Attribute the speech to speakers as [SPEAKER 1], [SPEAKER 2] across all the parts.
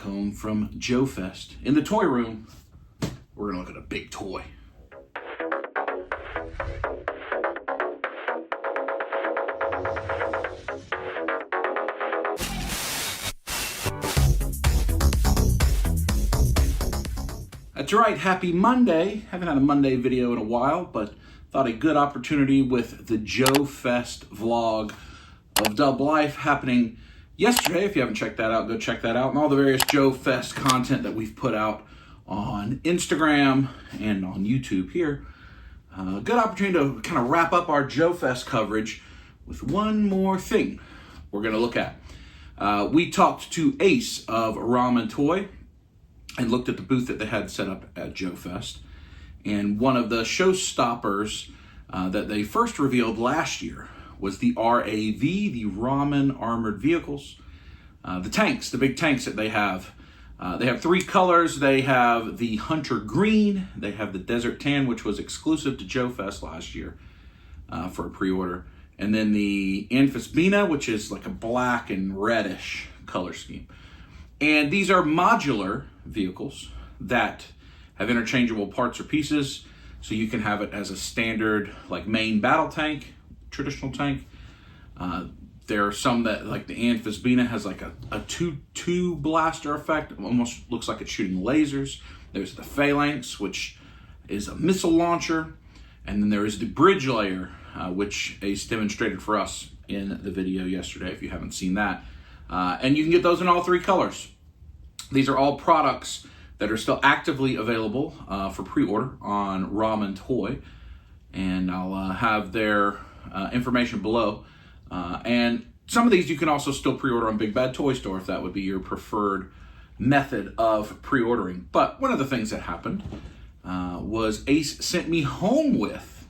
[SPEAKER 1] home from Joe Fest. In the toy room, we're gonna look at a big toy. That's right, happy Monday. Haven't had a Monday video in a while, but thought a good opportunity with the Joe Fest vlog of Dub Life happening yesterday. If you haven't checked that out, go check that out. And all the various Joe Fest content that we've put out on Instagram and on YouTube here. Good opportunity to kind of wrap up our Joe Fest coverage with one more thing we're going to look at. We talked to Ace of Ramen Toy and looked at the booth that they had set up at Joe Fest. And one of the showstoppers that they first revealed last year was the RAV, the Ramen Armored Vehicles. The tanks, the big tanks that they have. They have three colors. They have the Hunter Green, they have the Desert Tan, which was exclusive to Joe Fest last year for a pre-order. And then the Amphisbena, which is like a black and reddish color scheme. And these are modular vehicles that have interchangeable parts or pieces, so you can have it as a standard like main battle tank, traditional tank. There are some that, like the Amphisbena, has like a two blaster effect. It almost looks like it's shooting lasers. There's the Phalanx, which is a missile launcher. And then there is the bridge layer, which Ace demonstrated for us in the video yesterday, if you haven't seen that. And you can get those in all three colors. These are all products that are still actively available for pre-order on Ramen Toy. And I'll have their information below. And some of these you can also still pre-order on Big Bad Toy Store if that would be your preferred method of pre-ordering. But one of the things that happened was Ace sent me home with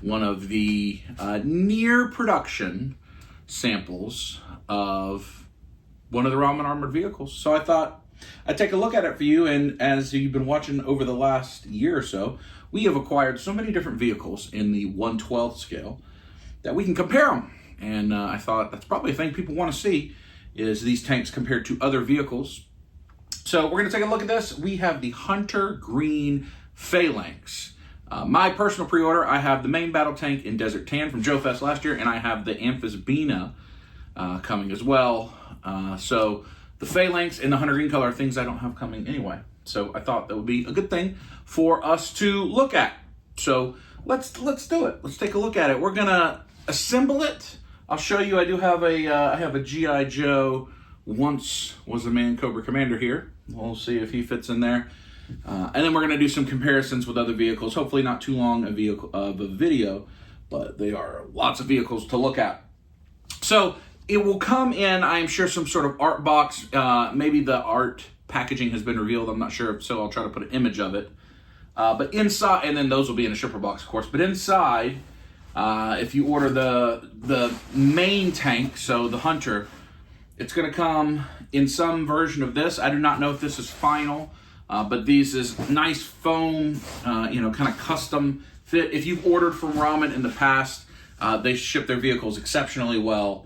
[SPEAKER 1] one of the near production samples of one of the Ramen Armored Vehicles. So I thought I'd take a look at it for you, and as you've been watching over the last year or so, we have acquired so many different vehicles in the 1/12 scale that we can compare them. And I thought that's probably a thing people want to see, is these tanks compared to other vehicles. So we're going to take a look at this. We have the Hunter Green Phalanx. My personal pre-order, I have the main battle tank in Desert Tan from Joe Fest last year, and I have the Amphisbena coming as well. So the Phalanx and the Hunter Green color are things I don't have coming anyway. So I thought that would be a good thing for us to look at. So let's do it. Let's take a look at it. We're gonna assemble it. I'll show you. I do have I have a G.I. Joe Once Was a Man Cobra Commander here. We'll see if he fits in there. And then we're gonna do some comparisons with other vehicles. Hopefully not too long a video, but they are lots of vehicles to look at. So it will come in, I'm sure, some sort of art box. Maybe the art packaging has been revealed. I'm not sure, so I'll try to put an image of it. But inside, and then those will be in a shipper box, of course. But inside, if you order the main tank, so the Hunter, it's going to come in some version of this. I do not know if this is final, but these is nice foam, kind of custom fit. If you've ordered from Ramen in the past, they ship their vehicles exceptionally well.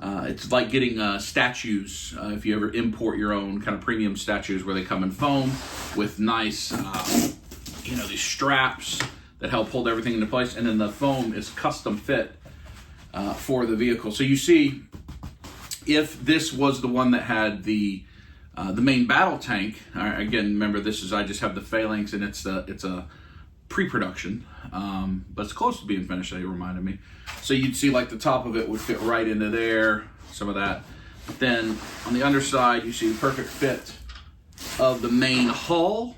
[SPEAKER 1] It's like getting statues, if you ever import your own kind of premium statues where they come in foam with nice, these straps that help hold everything into place. And then the foam is custom fit for the vehicle. So you see, if this was the one that had the main battle tank, again, remember I just have the Phalanx, and it's a pre-production, but it's close to being finished, they reminded me. So you'd see like the top of it would fit right into there, some of that. But then on the underside, you see the perfect fit of the main hull,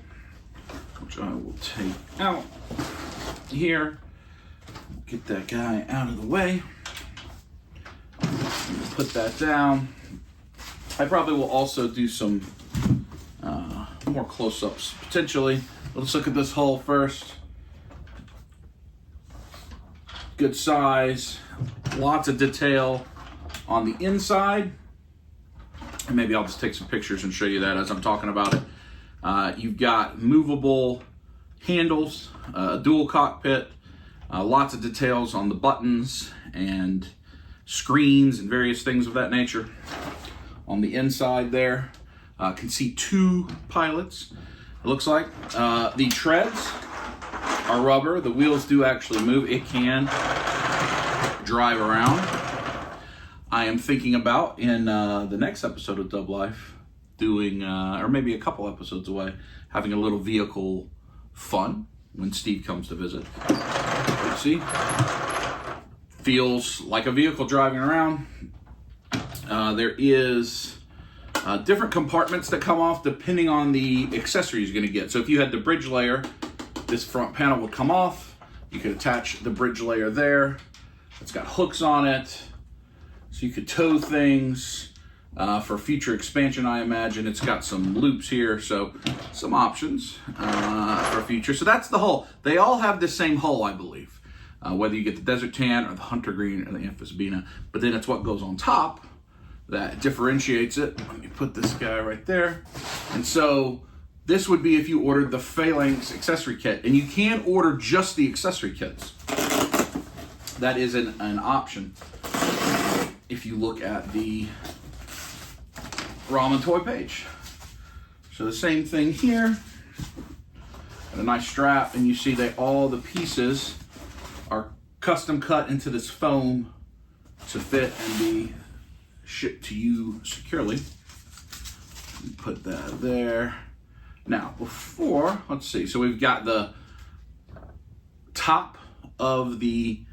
[SPEAKER 1] which I will take out here. Get that guy out of the way. Put that down. I probably will also do some more close-ups, potentially. Let's look at this hull first. Good size, lots of detail on the inside. And maybe I'll just take some pictures and show you that as I'm talking about it. You've got movable handles, dual cockpit, lots of details on the buttons and screens and various things of that nature. On the inside there, Can see 2 pilots, it looks like. The treads are rubber. The wheels do actually move. It can drive around. I am thinking about, in the next episode of Dub Life, doing, or maybe a couple episodes away, having a little vehicle fun when Steve comes to visit. You see? Feels like a vehicle driving around. There is different compartments that come off depending on the accessories you're going to get. So if you had the bridge layer, this front panel would come off. You could attach the bridge layer there. It's got hooks on it, so you could tow things. For future expansion, I imagine. It's got some loops here, so some options for future. So that's the hull. They all have the same hull, I believe. Whether you get the Desert Tan or the Hunter Green or the Amphisbaena. But then it's what goes on top that differentiates it. Let me put this guy right there. And so this would be if you ordered the Phalanx accessory kit. And you can order just the accessory kits. That is an option if you look at the Ramen toy page. So the same thing here. Got a nice strap, and you see that all the pieces are custom cut into this foam to fit and be shipped to you securely. Put that there. Now, before, let's see. So we've got the top of the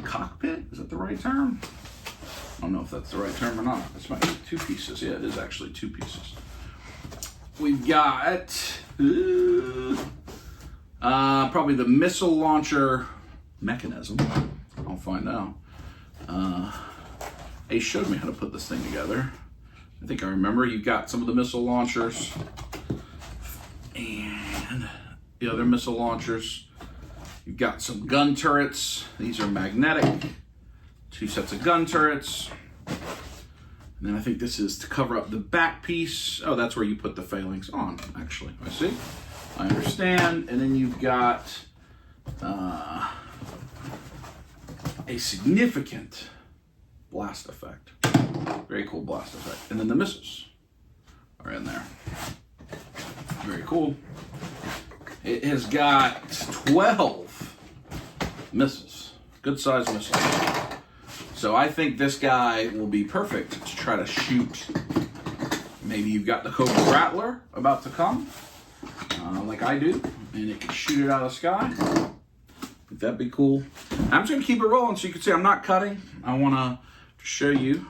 [SPEAKER 1] cockpit. Is that the right term? I don't know if that's the right term or not. This might be 2 pieces. Yeah, it is actually 2 pieces. We've got probably the missile launcher mechanism. I'll find out. Ace showed me how to put this thing together. I think I remember. You've got some of the missile launchers and the other missile launchers. You've got some gun turrets. These are magnetic. 2 sets of gun turrets. And then I think this is to cover up the back piece. Oh, that's where you put the Phalanx on, actually. I see. I understand. And then you've got a significant blast effect. Very cool blast effect. And then the missiles are in there. Very cool. It has got 12 missiles. Good sized missiles. So I think this guy will be perfect to try to shoot. Maybe you've got the Cobra Rattler about to come, like I do, and it can shoot it out of the sky. That'd be cool. I'm just gonna keep it rolling so you can see I'm not cutting. I wanna show you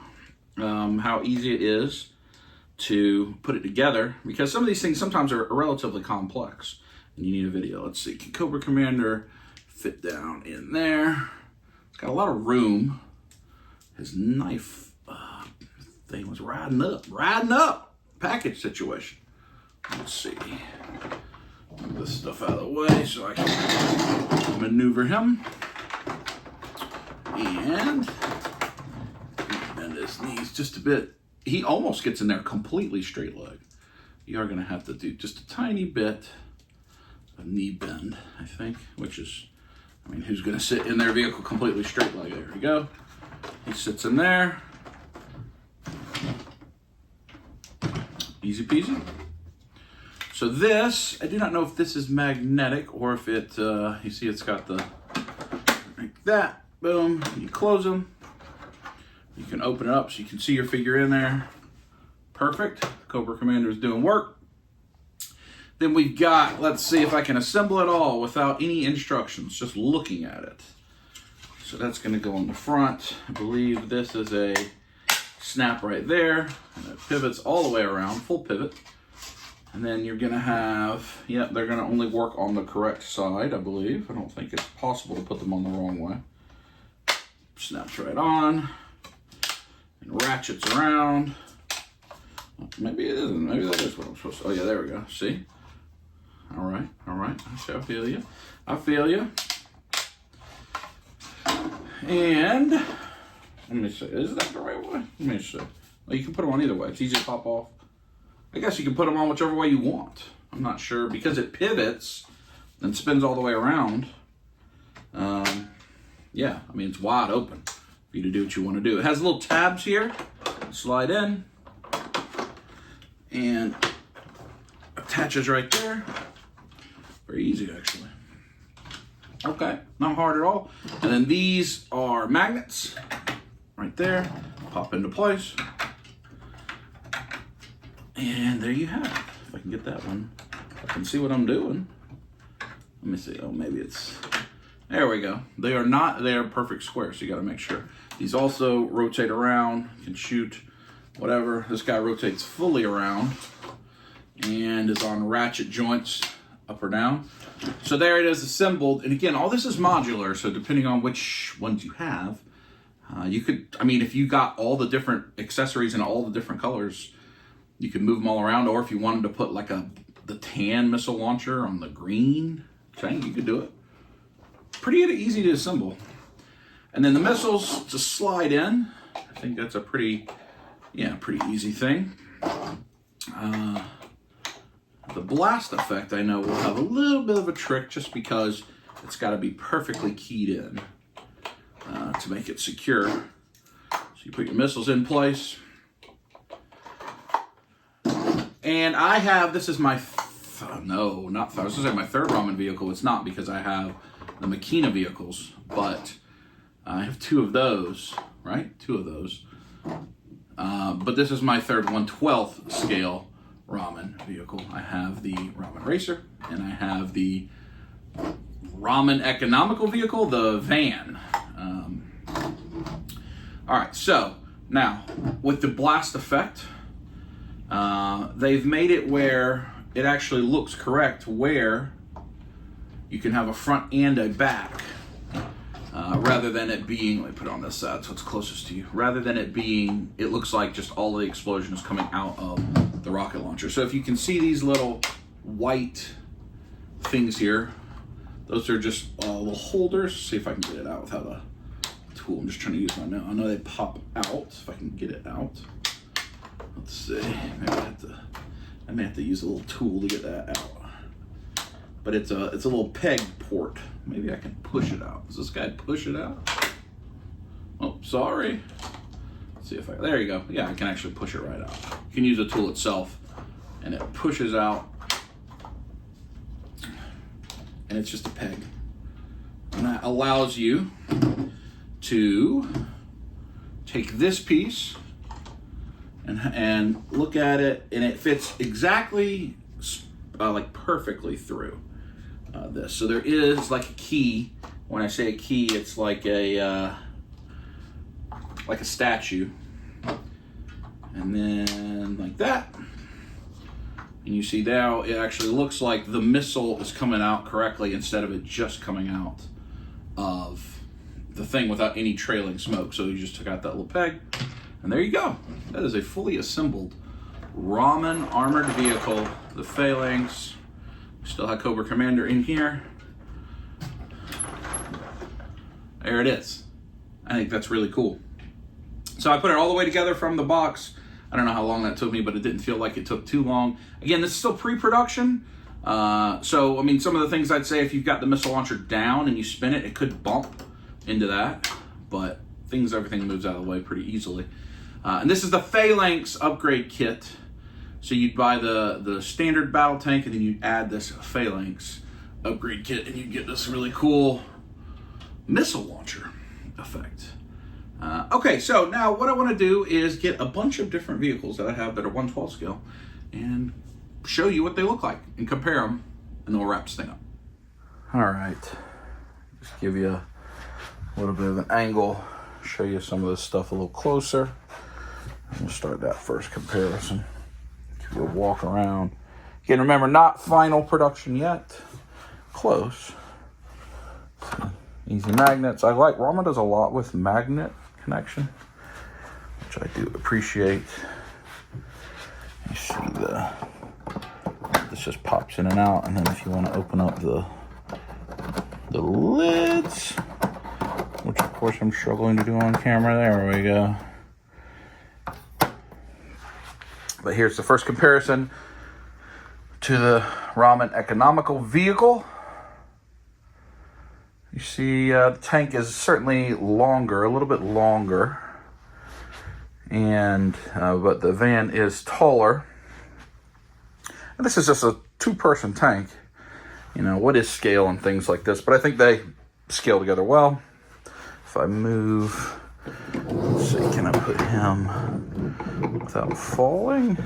[SPEAKER 1] how easy it is to put it together, because some of these things sometimes are relatively complex and you need a video. Let's see, can Cobra Commander fit down in there? It's got a lot of room. His knife thing was riding up. Package situation. Let's see. Move this stuff out of the way so I can maneuver him. And bend his knees just a bit. He almost gets in there completely straight leg. You are going to have to do just a tiny bit of knee bend, I think, which is, I mean, who's going to sit in their vehicle completely straight leg? There we go. He sits in there. Easy peasy. So this, I do not know if this is magnetic or if it, you see it's got the, like that, boom, you close them. You can open it up so you can see your figure in there. Perfect. Cobra Commander is doing work. Then we've got, let's see if I can assemble it all without any instructions, just looking at it. So that's going to go on the front. I believe this is a snap right there. And it pivots all the way around, full pivot. And then you're going to have, yeah, they're going to only work on the correct side, I believe. I don't think it's possible to put them on the wrong way. Snaps right on. And ratchets around. Maybe it isn't. Maybe that is what I'm supposed to. Oh, yeah, there we go. See? All right. I feel you. I feel you. And let me see. Is that the right way? Let me see. Well, you can put them on either way. It's easy to pop off. I guess you can put them on whichever way you want. I'm not sure because it pivots and spins all the way around. Yeah, I mean, it's wide open for you to do what you want to do. It has little tabs here. Slide in. and attaches right there. Very easy, actually. Okay, not hard at all. And then these are magnets right there. Pop into place. And there you have it. If I can get that one, I can see what I'm doing. Let me see. Oh, maybe it's... There we go. They are perfect squares, so you got to make sure. These also rotate around. You can shoot whatever. This guy rotates fully around and is on ratchet joints up or down. So there it is assembled. And again, all this is modular, so depending on which ones you have, you could, I mean, if you got all the different accessories in all the different colors, you could move them all around. Or if you wanted to put like the tan missile launcher on the green thing, you could do it. Pretty easy to assemble. And then the missiles to slide in. I think that's a pretty easy thing. The blast effect, I know, will have a little bit of a trick just because it's got to be perfectly keyed in to make it secure. So you put your missiles in place. And I have, this is my, no, not, I was going to say my third Ramen vehicle. It's not, because I have the Makina vehicles, but I have two of those, right? Two of those. But this is my third 1/12 scale Ramen vehicle. I have the Ramen Racer, and I have the Ramen economical vehicle, the van. All right, so now with the blast effect, they've made it where it actually looks correct, where you can have a front and a back, rather than it being, let me put it on this side so it's closest to you, rather than it being, it looks like just all of the explosion is coming out of the rocket launcher. So if you can see these little white things here, those are just little holders. See if I can get it out without a tool. I'm just trying to use my nail. I know they pop out, if I can get it out. Let's see, maybe I may have to use a little tool to get that out. But it's a little peg port. Maybe I can push it out. Does this guy push it out? Oh, sorry. Let's see if I, there you go. Yeah, I can actually push it right out. You can use the tool itself, and it pushes out, and it's just a peg. And that allows you to take this piece and look at it, and it fits exactly like perfectly through this. So there is like a key. When I say a key, it's like a statue, and then like that. And you see now it actually looks like the missile is coming out correctly instead of it just coming out of the thing without any trailing smoke. So you just took out that little peg, and there you go. That is a fully assembled Ramen armored vehicle, the Phalanx. Still have Cobra Commander in here. There it is. I think that's really cool. So I put it all the way together from the box. I don't know how long that took me, but it didn't feel like it took too long. Again, this is still pre-production. So, I mean, some of the things I'd say, if you've got the missile launcher down and you spin it, it could bump into that. But everything moves out of the way pretty easily. And this is the Phalanx upgrade kit. So you'd buy the standard battle tank, and then you'd add this Phalanx upgrade kit, and you'd get this really cool missile launcher effect. Okay, so now what I want to do is get a bunch of different vehicles that I have that are 1/12 scale and show you what they look like and compare them, and then we'll wrap this thing up. All right, just give you a little bit of an angle, show you some of this stuff a little closer. We'll start that first comparison. Give you a walk around. Again, remember, not final production yet. Close. Easy magnets. I like, Ramen does a lot with magnet connection, which I do appreciate. You see this just pops in and out, and then if you want to open up the lids, which of course I'm struggling to do on camera, there we go. But here's the first comparison to the Ramen economical vehicle. You see the tank is certainly longer, a little bit longer, and but the van is taller. And this is just a 2-person tank. You know, what is scale and things like this? But I think they scale together well. If I move, let's see, can I put him without falling?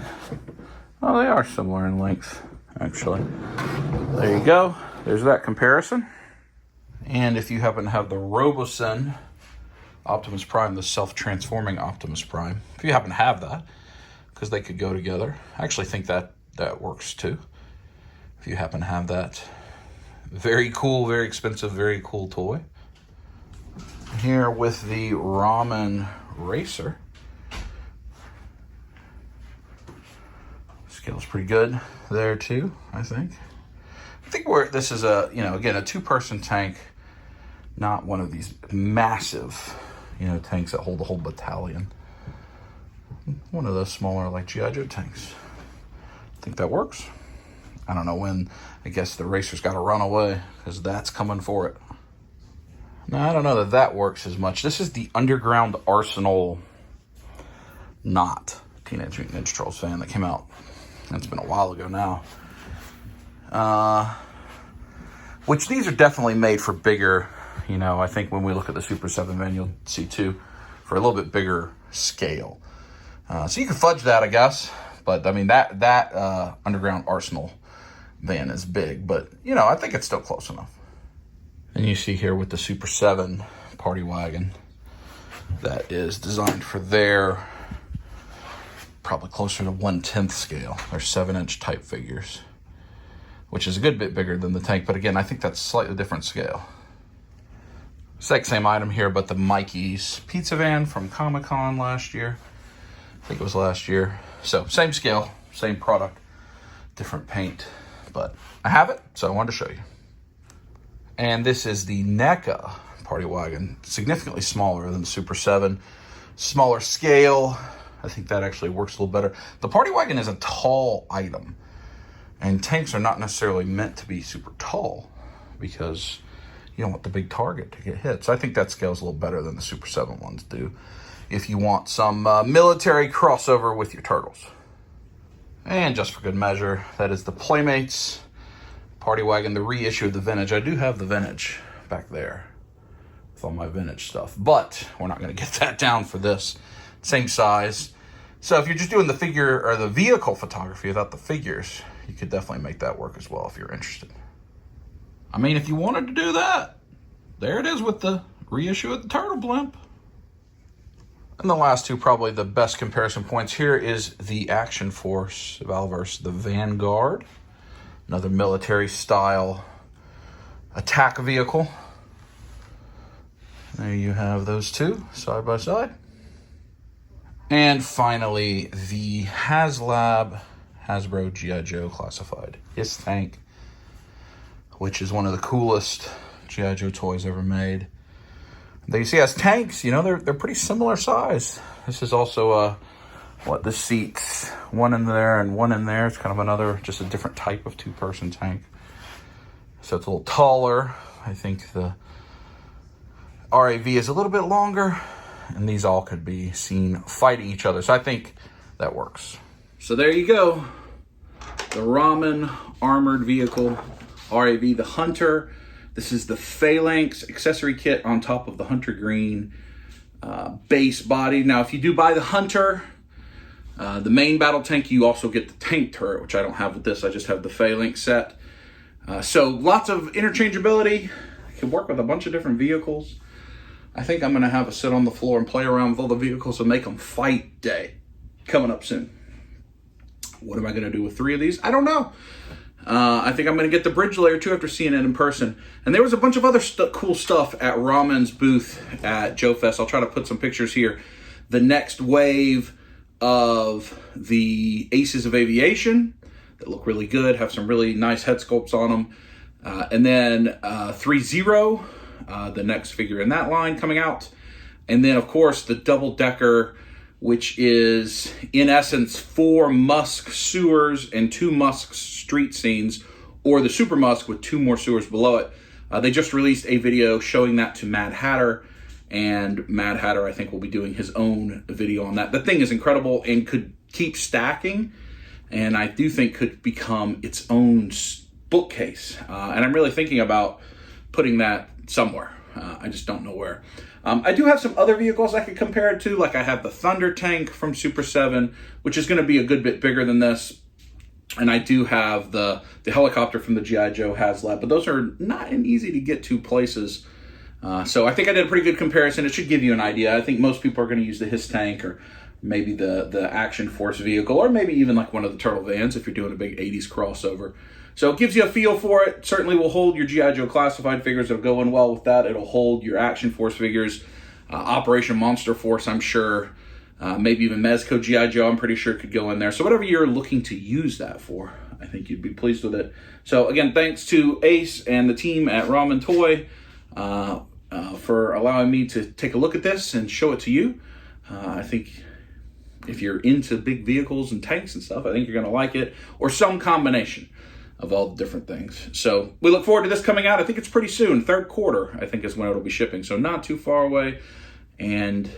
[SPEAKER 1] Oh, they are similar in length, actually. There you go. There's that comparison. And if you happen to have the Robosen Optimus Prime, the self-transforming Optimus Prime, if you happen to have that, because they could go together, I actually think that works too. If you happen to have that, very cool, very expensive, very cool toy. Here with the Ramen Racer. Scale's pretty good there too, I think. I think this is a, you know, again, a 2-person tank, not one of these massive, you know, tanks that hold the whole battalion. One of those smaller, like G.I. Joe tanks. I think that works. I don't know when. I guess the racer's got to run away because that's coming for it. Now, I don't know that works as much. This is the Underground Arsenal, not Teenage Mutant Ninja Turtles fan that came out. That's been a while ago now. Which these are definitely made for bigger, you know, I think when we look at the Super 7 van, you'll see too, for a little bit bigger scale. So you can fudge that, I guess. But, I mean, that Underground Arsenal van is big. But, you know, I think it's still close enough. And you see here with the Super 7 party wagon, that is designed for their probably closer to 1/10 scale. They're 7-inch type figures, which is a good bit bigger than the tank. But again, I think that's slightly different scale. Exact same item here, but the Mikey's pizza van from Comic-Con last year. I think it was last year. So same scale, same product, different paint. But I have it, so I wanted to show you. And this is the NECA party wagon, significantly smaller than the Super 7. Smaller scale. I think that actually works a little better. The party wagon is a tall item, and tanks are not necessarily meant to be super tall because you don't want the big target to get hit. So I think that scales a little better than the Super 7 ones do if you want some military crossover with your turtles. And just for good measure, that is the Playmates party wagon, the reissue of the vintage. I do have the vintage back there with all my vintage stuff, but we're not going to get that down for this. Same size. So if you're just doing the figure or the vehicle photography without the figures, you could definitely make that work as well if you're interested. I mean, if you wanted to do that, there it is with the reissue of the Turtle Blimp. And the last two, probably the best comparison points here, is the Action Force Valverse, the Vanguard. Another military style attack vehicle. There you have those two side by side. And finally, the Hasbro G.I. Joe Classified His Tank, which is one of the coolest G.I. Joe toys ever made. They see as tanks, you know, they're pretty similar size. This is also the seats, one in there and one in there. It's kind of another, just a different type of 2-person tank. So it's a little taller. I think the RAV is a little bit longer, and these all could be seen fighting each other. So I think that works. So there you go. The Ramen armored vehicle, RAV, the Hunter. This is the Phalanx accessory kit on top of the Hunter Green base body. Now, if you do buy the Hunter, the main battle tank, you also get the tank turret, which I don't have with this. I just have the Phalanx set. So lots of interchangeability. It can work with a bunch of different vehicles. I think I'm going to have a sit on the floor and play around with all the vehicles and make them fight day coming up soon. What am I going to do with 3 of these? I don't know. I think I'm going to get the bridge layer too after seeing it in person. And there was a bunch of other cool stuff at Ramen's booth at Joe Fest. I'll try to put some pictures here. The next wave of the Aces of Aviation that look really good, have some really nice head sculpts on them. And then 3-0, the next figure in that line coming out. And then, of course, the double-decker, which is, in essence, 4 Musk sewers and 2 Musk street scenes, or the Super Musk with 2 more sewers below it. They just released a video showing that to Mad Hatter, and Mad Hatter, I think, will be doing his own video on that. The thing is incredible and could keep stacking and I do think could become its own bookcase. And I'm really thinking about putting that somewhere. I just don't know where. I do have some other vehicles I could compare it to. Like I have the Thunder Tank from Super 7, which is going to be a good bit bigger than this. And I do have the helicopter from the G.I. Joe HasLab, but those are not in easy to get to places. So I think I did a pretty good comparison. It should give you an idea. I think most people are going to use the His Tank, or maybe the Action Force vehicle, or maybe even like one of the Turtle Vans if you're doing a big 80s crossover. So it gives you a feel for it. Certainly will hold your G.I. Joe classified figures. It'll go in well with that. It'll hold your Action Force figures, Operation Monster Force, I'm sure. Maybe even Mezco G.I. Joe, I'm pretty sure could go in there. So whatever you're looking to use that for, I think you'd be pleased with it. So again, thanks to Ace and the team at Ramen Toy for allowing me to take a look at this and show it to you. I think if you're into big vehicles and tanks and stuff, I think you're going to like it, or some combination of all the different things. So we look forward to this coming out. I think it's pretty soon. Third quarter, I think, is when it'll be shipping. So not too far away. And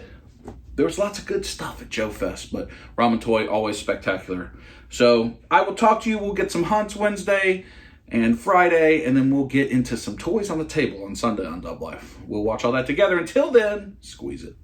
[SPEAKER 1] there was lots of good stuff at Joe Fest, but Ramen Toy, always spectacular. So I will talk to you. We'll get some hunts Wednesday and Friday, and then we'll get into some toys on the table on Sunday on Dub Life. We'll watch all that together. Until then, squeeze it.